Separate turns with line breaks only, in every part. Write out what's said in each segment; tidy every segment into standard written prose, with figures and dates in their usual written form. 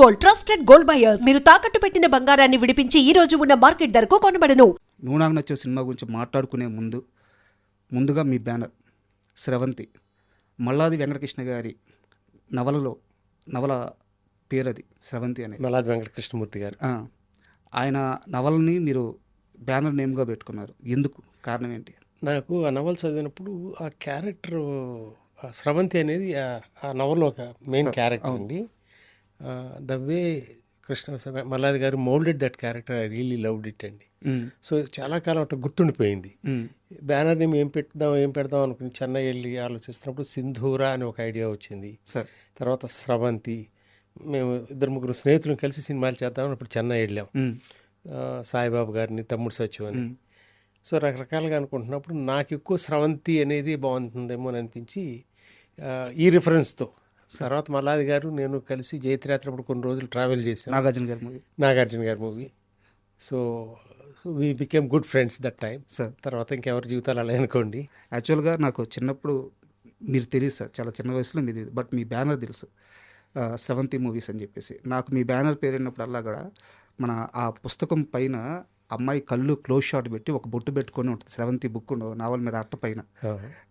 Gold, trusted gold buyers. మీరు తాకట్టు పెట్టిన బంగారాన్ని విడిపించి ఈ రోజు ఉన్న మార్కెట్ ధరకు కొనబడను.
నువ్వు నాకు నచ్చే సినిమా గురించి మాట్లాడుకునే ముందుగా మీ బ్యానర్ స్రవంతి, మల్లాది వెంకటకృష్ణ గారి నవల పేరది స్రవంతి అని.
మల్లాది వెంకటకృష్ణమూర్తి గారు
ఆయన నవలని మీరు బ్యానర్ నేమ్గా పెట్టుకున్నారు. ఎందుకు? కారణం ఏంటి?
నాకు ఆ నవల చదివినప్పుడు ఆ క్యారెక్టర్ స్రవంతి అనేది ఆ నవల్లో ఒక మెయిన్ క్యారెక్టర్ అండి. ద వే మల్లాది గారు moulded that character, I really loved it అండి. సో చాలా కాలం అట్లా గుర్తుండిపోయింది. బ్యానర్ నేమ్ ఏం పెడదాం అనుకుని చెన్నై వెళ్ళి ఆలోచిస్తున్నప్పుడు సింధూరా అని ఒక ఐడియా వచ్చింది. తర్వాత స్రవంతి. మేము 2-3 స్నేహితులను కలిసి సినిమాలు చేద్దామని అప్పుడు చెన్నై వెళ్ళాం. సాయిబాబు గారిని, తమ్ముడు సత్యం అని. సో రకరకాలుగా అనుకుంటున్నప్పుడు నాకు ఎక్కువ స్రవంతి అనేది బాగుంటుందేమో అని అనిపించి ఈ రిఫరెన్స్తో తర్వాత మల్లాది గారు నేను కలిసి జయత్రయాత్ర అప్పుడు కొన్ని రోజులు ట్రావెల్ చేశాను. నాగార్జున గారి movie. So we became good friends that time. తర్వాత ఇంకెవరి జీవితాలు అలా అనుకోండి.
యాక్చువల్గా నాకు చిన్నప్పుడు మీరు తెలియదు సార్, చాలా చిన్న వయసులో మీది, బట్ మీ బ్యానర్ తెలుసు, స్రవంతి మూవీస్ అని చెప్పేసి. నాకు మీ బ్యానర్ పేరున్నప్పుడల్లా కూడా మన ఆ పుస్తకం పైన అమ్మాయి కళ్ళు క్లోజ్ షాట్ పెట్టి ఒక బొట్టు పెట్టుకొని ఉంటుంది, స్రవంతి బుక్ నావల్ మీద అట్ట పైన.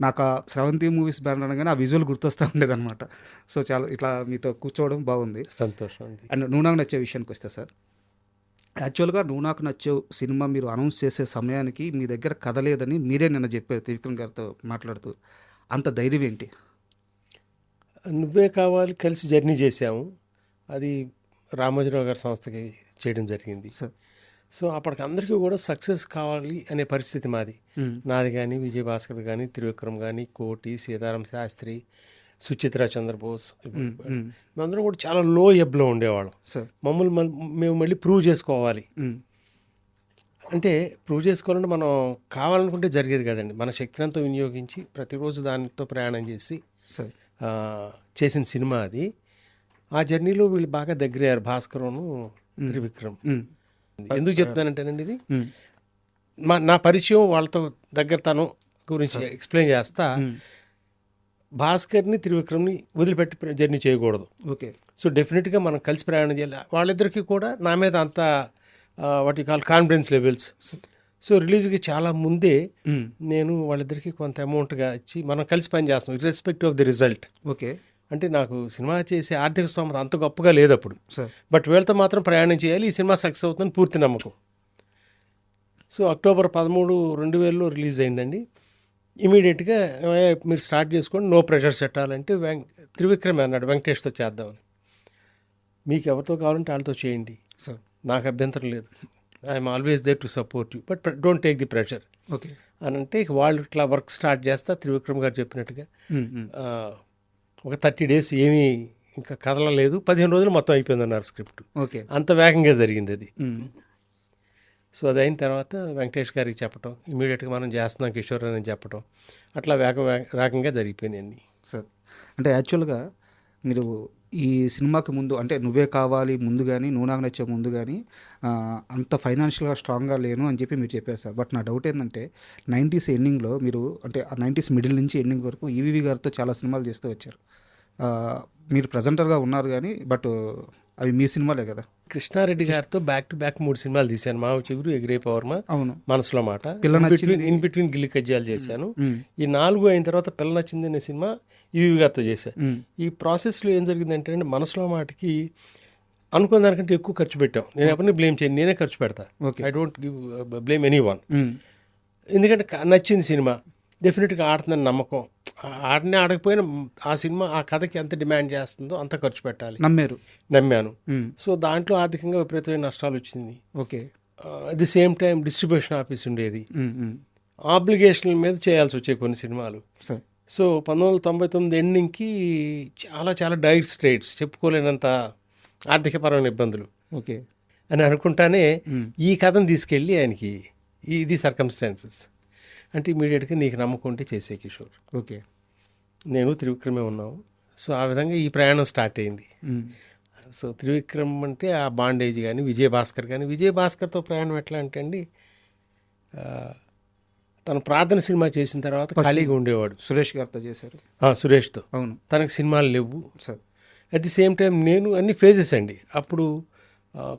నాకు ఆ స్రవంతి మూవీస్ బ్యానర్ అనగానే ఆ విజువల్ గుర్తొస్తూ ఉండేది అనమాట. సో చాలా ఇట్లా మీతో కూర్చోవడం బాగుంది,
సంతోషం.
అండ్ నువ్వు నాకు నచ్చే విషయానికి వస్తే సార్, యాక్చువల్గా నువ్వు నాకు నచ్చే సినిమా మీరు అనౌన్స్ చేసే సమయానికి మీ దగ్గర కథ లేదని మీరే నిన్న చెప్పారు త్రివిక్రమ్ గారితో మాట్లాడుతూ. అంత ధైర్యం ఏంటి?
నువ్వే కావాలి కలిసి జర్నీ చేసాము. అది రామోజీరావు గారి సంస్థకి చేయడం జరిగింది సార్. సో అప్పటికి అందరికీ కూడా సక్సెస్ కావాలి అనే పరిస్థితి మాది. నాది కానీ, విజయభాస్కర్ కానీ, త్రివిక్రమ్ కానీ, కోటి, సీతారాం శాస్త్రి, సుచిత్ర చంద్రబోస్, మేమందరం కూడా చాలా లో ఎబ్లో ఉండేవాళ్ళం. మేము మళ్ళీ ప్రూవ్ చేసుకోవాలి. అంటే ప్రూవ్ చేసుకోవాలంటే మనం కావాలనుకుంటే జరిగేది కదండి. మన శక్తిని అంతా వినియోగించి ప్రతిరోజు దానితో ప్రయాణం చేసి చేసిన సినిమా అది. ఆ జర్నీలో వీళ్ళు బాగా దగ్గరయ్యారు, భాస్కరును, త్రివిక్రమ్. ఎందుకు చెప్తానంటేనండి, ఇది నా పరిచయం వాళ్ళతో దగ్గరతనం గురించి ఎక్స్ప్లెయిన్ చేస్తా. భాస్కర్ని, త్రివిక్రమ్ని వదిలిపెట్టి జర్నీ చేయకూడదు.
ఓకే.
సో డెఫినెట్గా మనం కలిసి ప్రయాణం చేయాలి. వాళ్ళిద్దరికీ కూడా నా మీద అంత వాటి కాల్ కాన్ఫిడెన్స్ లెవెల్స్. సో రిలీజ్కి చాలా ముందే నేను వాళ్ళిద్దరికీ కొంత అమౌంట్గా ఇచ్చి మనం కలిసి పని చేస్తాం, irrespective of the result.
Okay.
అంటే నాకు సినిమా చేసే ఆర్థిక స్తోమత అంత గొప్పగా లేదు అప్పుడు, బట్ వీళ్ళతో మాత్రం ప్రయాణం చేయాలి, ఈ సినిమా సక్సెస్ అవుతుందని పూర్తి నమ్మకం. సో అక్టోబర్ 13, 2000లో రిలీజ్ అయిందండి. ఇమీడియట్గా మీరు స్టార్ట్ చేసుకోండి, నో ప్రెషర్ పెట్టాలంటే త్రివిక్రమ్ అన్నాడు వెంకటేష్తో చేద్దామని. మీకు ఎవరితో కావాలంటే వాళ్ళతో చేయండి, నాకు అభ్యంతరం లేదు, I'm always there to support you, but don't take the pressure.
Okay
అని అంటే వాళ్ళు ఇట్లా వర్క్ స్టార్ట్ చేస్తా. త్రివిక్రమ్ గారు చెప్పినట్టుగా ఒక 30 days ఏమీ ఇంకా కదలలేదు, 15 రోజులు మొత్తం అయిపోయింది అన్నారు స్క్రిప్ట్.
ఓకే.
అంత వేగంగా జరిగింది అది. సో అది అయిన తర్వాత వెంకటేష్ గారికి చెప్పడం, ఇమీడియట్గా మనం చేస్తున్నాం కిషోర్ అని చెప్పడం, అట్లా వేగంగా జరిగిపోయినాయి అన్నీ
సార్. అంటే యాక్చువల్గా మీరు ఈ సినిమాకి ముందు, అంటే నువ్వే కావాలి ముందు కానీ, నువ్వు నాకు నచ్చే ముందు కానీ అంత ఫైనాన్షియల్గా స్ట్రాంగ్గా లేను అని చెప్పి మీరు చెప్పారు సార్. బట్ నా డౌట్ ఏంటంటే 90s ఎండింగ్లో మీరు, అంటే ఆ 90s మిడిల్ నుంచి ఎండింగ్ వరకు ఈవీవి గారితో చాలా సినిమాలు చేస్తూ వచ్చారు. మీరు ప్రజెంటర్గా ఉన్నారు కానీ, బట్ అవి మీ సినిమాలే కదా.
కృష్ణారెడ్డి గారితో బ్యాక్ టు బ్యాక్ 3 సినిమాలు తీశాను. మావ చిగురు, ఎగిరే పవర్మ,
అవును,
మనసులో మాట, ఇన్ బిట్వీన్ గిల్లి కజ్జాలు చేశాను. ఈ 4 అయిన తర్వాత పిల్ల నచ్చింది అనే సినిమా ఈవీ గారితో చేశాను. ఈ ప్రాసెస్లో ఏం జరిగిందంటే అండి, మనసులో మాటకి అనుకున్న దానికంటే ఎక్కువ ఖర్చు పెట్టాం. నేను ఎవరిని బ్లేమ్ చేయను, నేనే ఖర్చు పెడతా. I don't give blame any one. ఎందుకంటే నచ్చింది సినిమా, డెఫినెట్గా ఆడుతుందని నమ్మకం. ఆడకపోయినా ఆ సినిమా ఆ కథకి ఎంత డిమాండ్ చేస్తుందో అంత ఖర్చు పెట్టాలి, నమ్మాను. సో దాంట్లో ఆర్థికంగా విపరీతమైన నష్టాలు వచ్చింది.
Okay.
At the same time distribution office ఉండేది, ఆబ్లిగేషన్ల మీద చేయాల్సి వచ్చాయి కొన్ని సినిమాలు. సో 1999 ఎండింగ్కి చాలా డైర్ స్ట్రేట్స్, చెప్పుకోలేనంత ఆర్థికపరమైన ఇబ్బందులు.
ఓకే
అని అనుకుంటానే ఈ కథను తీసుకెళ్ళి ఆయనకి, ఇది సర్కమ్స్టాన్సెస్ అంటే ఇమీడియట్గా నీకు నమ్మకం ఉంటే చేసే కిషోర్.
ఓకే.
నేను త్రివిక్రమే ఉన్నాము. సో ఆ విధంగా ఈ ప్రయాణం స్టార్ట్ అయింది. సో త్రివిక్రమ్ అంటే ఆ బాండేజ్ కానీ, విజయభాస్కర్ కానీ. విజయభాస్కర్తో ప్రయాణం ఎట్లా అంటే అండి, తను ప్రార్థన సినిమా చేసిన తర్వాత ఖాళీగా ఉండేవాడు.
సురేష్ గారితో చేశారు.
సురేష్తో.
అవును.
తనకు సినిమాలు లేవు
sir.
At the same time నేను అన్ని ఫేజెస్ అండి. అప్పుడు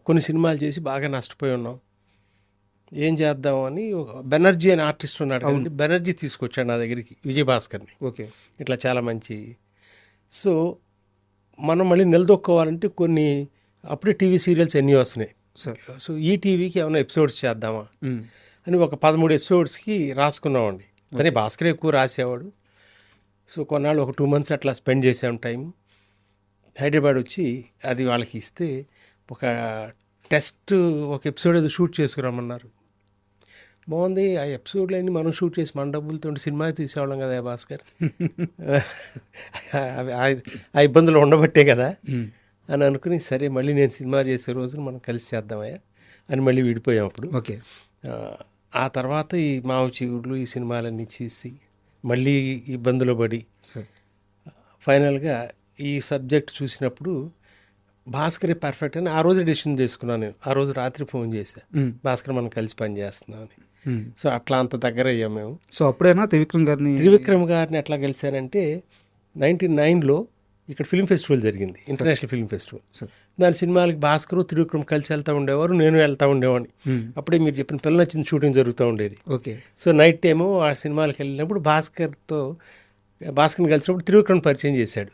కొన్ని సినిమాలు చేసి బాగా నష్టపోయి ఉన్నాం. ఏం చేద్దామని బెనర్జీ అనే ఆర్టిస్ట్ ఉన్నాడు కదండి, బెనర్జీ తీసుకొచ్చాడు నా దగ్గరికి, విజయభాస్కర్ని.
ఓకే.
ఇట్లా చాలా మంచి. సో మనం మళ్ళీ నిలదొక్కోవాలంటే కొన్ని అప్పుడే టీవీ సీరియల్స్ ఎన్ని వస్తున్నాయి.
సార్.
సో ఈ టీవీకి ఏమైనా ఎపిసోడ్స్ చేద్దామా అని ఒక 13 ఎపిసోడ్స్కి రాసుకున్నామండి. కానీ భాస్కర్ ఎక్కువ రాసేవాడు. సో కొన్నాళ్ళు ఒక 2 months అట్లా స్పెండ్ చేసాం టైం. హైదరాబాద్ వచ్చి అది వాళ్ళకి ఇస్తే ఒక టెస్ట్ ఒక ఎపిసోడ్ ఏదో షూట్ చేసుకురామన్నారు. బాగుంది, ఆ ఎపిసోడ్లో అన్ని మనం షూట్ చేసి మన డబ్బులతో సినిమా తీసేవాళ్ళం కదా భాస్కర్, ఆ ఇబ్బందులు ఉండబట్టే కదా అని అనుకుని, సరే మళ్ళీ నేను సినిమా చేసే రోజున మనం కలిసి చేద్దామయ్యా అని మళ్ళీ విడిపోయాం అప్పుడు.
ఓకే.
ఆ తర్వాత ఈ మావు చిగురులు ఈ సినిమాలన్నీ చేసి మళ్ళీ ఇబ్బందులు పడి ఫైనల్గా ఈ సబ్జెక్ట్ చూసినప్పుడు భాస్కరే పర్ఫెక్ట్ అని ఆ రోజు డెసిషన్ చేసుకున్నాను. ఆ రోజు రాత్రి ఫోన్ చేశా, భాస్కర్ మనం కలిసి పని చేస్తున్నాం అని. సో అట్లా అంత దగ్గర అయ్యాం మేము.
సో అప్పుడైనా
త్రివిక్రమ్ గారిని ఎట్లా కలిశారంటే 99లో ఇక్కడ ఫిల్మ్ ఫెస్టివల్ జరిగింది, ఇంటర్నేషనల్ ఫిల్మ్ ఫెస్టివల్. దాని సినిమాలకి భాస్కర్ త్రివిక్రమ్ కలిసి వెళ్తూ ఉండేవారు, నేను వెళ్తూ ఉండేవాడిని. అప్పుడే మీరు చెప్పిన పిల్ల నచ్చిన షూటింగ్ జరుగుతూ ఉండేది.
ఓకే.
సో నైట్ టైము ఆ సినిమాలకు వెళ్ళినప్పుడు భాస్కర్ని కలిసినప్పుడు త్రివిక్రమ్ పరిచయం చేశాడు.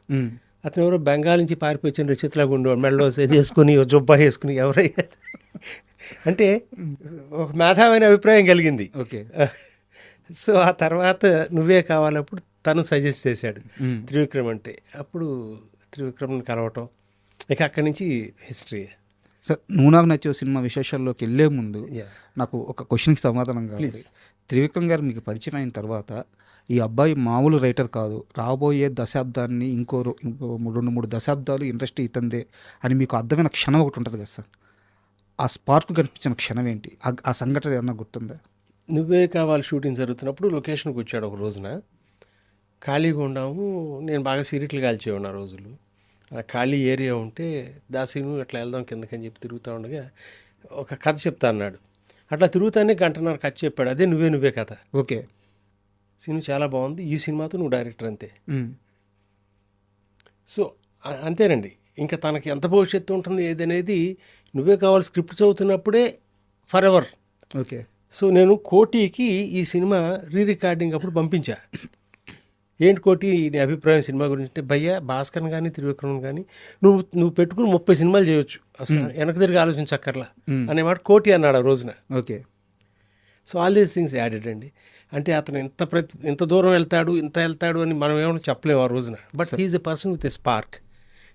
అతను ఎవరో బెంగాల్ నుంచి పారిపోయి వచ్చిన రచితలాగా ఉండేవాడు, మెడలో వేసుకుని జొబ్బా వేసుకుని ఎవరయ్యా అంటే ఒక మేధావైన అభిప్రాయం కలిగింది.
ఓకే.
సో ఆ తర్వాత నువ్వే కావాలప్పుడు తను సజెస్ట్ చేశాడు త్రివిక్రమ్ అంటే. అప్పుడు త్రివిక్రమ్ని కలవటం, ఇక అక్కడి నుంచి హిస్టరీ.
సార్, నువ్వు నాకు నచ్చే సినిమా విశేషాల్లోకి వెళ్ళే ముందు నాకు ఒక క్వశ్చన్కి సమాధానం కావాలి. త్రివిక్రమ్ గారు మీకు పరిచయం అయిన తర్వాత ఈ అబ్బాయి మామూలు రైటర్ కాదు, రాబోయే దశాబ్దాన్ని ఇంకో 2-3 దశాబ్దాలు ఇండస్ట్రీ ఇతందే అని మీకు అర్థమైన క్షణం ఒకటి ఉంటుంది కదా సార్, ఆ స్పార్క్ కనిపించిన క్షణం ఏంటి? ఆ సంఘటన ఏమన్నా గుర్తుందా?
నువ్వే కావాలి షూటింగ్ జరుగుతున్నప్పుడు లొకేషన్కి వచ్చాడు ఒక రోజున. ఖాళీగా ఉన్నాము, నేను బాగా సిగరెట్లు కాల్చేవాడు ఆ రోజులు. ఆ ఖాళీ ఏరియా ఉంటే దాసీను అట్లా వెళ్దాం కిందకని చెప్పి తిరుగుతూ ఉండగా ఒక కథ చెప్తా అన్నాడు. అట్లా తిరుగుతానే 1.5 కథ చెప్పాడు. అదే నువ్వే కథ.
ఓకే.
సినిమా చాలా బాగుంది, ఈ సినిమాతో నువ్వు డైరెక్టర్ అంతే. సో అంతేనండి, ఇంకా తనకి ఎంత భవిష్యత్తు ఉంటుంది ఏదనేది నువ్వే కావాలి స్క్రిప్ట్ చదువుతున్నప్పుడే ఫర్ ఎవర్.
ఓకే.
సో నేను కోటికి ఈ సినిమా రికార్డింగ్ అప్పుడు పంపించా. ఏంటి కోటి నీ అభిప్రాయం సినిమా గురించి అంటే, భయ్యా భాస్కర్ని కానీ త్రివిక్రమ్ కానీ నువ్వు పెట్టుకుని 30 సినిమాలు చేయొచ్చు, అసలు వెనక తిరిగి ఆలోచించక్కర్లా అనే మాట కోటి అన్నాడు ఆ రోజున.
Okay.
So all these things added అండి. అంటే అతను ఎంత దూరం వెళ్తాడు అని మనం ఏమైనా చెప్పలేము ఆ రోజున. But he is a person with a spark,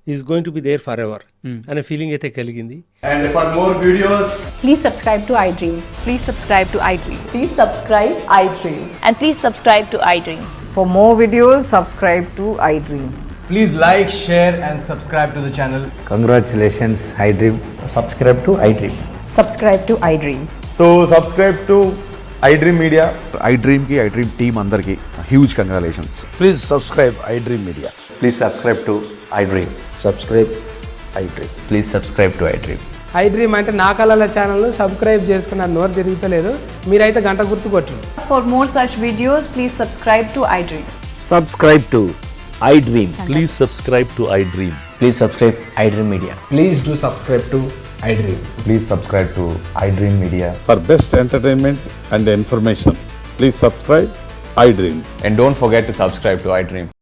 is going to be there forever అనే ఫీలింగ్ అయితే కలిగింది.
And for more videos,
Please subscribe to iDream.
Please subscribe to iDream.
Please subscribe iDream.
And please subscribe to iDream.
For more videos, subscribe to iDream.
please like, share and subscribe to the channel.
Congratulations, iDream.
Subscribe to iDream.
Subscribe to iDream.
So subscribe to iDream Media.
iDream team అందరికి huge congratulations.
Please subscribe iDream Media.
Please subscribe to iDream.
Subscribe iDream.
Please subscribe to iDream.
iDream అంటే నా కళల ఛానల్ను subscribe చేసుకున్న నోరు తిరుగుతలేదు, మీరైతే గంట గుర్తు కొట్టండి.
For more such videos, please subscribe to iDream.
Subscribe to iDream.
Please subscribe to iDream.
Please subscribe iDream Media.
Please do subscribe to iDream.
Please subscribe to iDream Media.
For best entertainment and information, please subscribe iDream.
And don't forget to subscribe to iDream.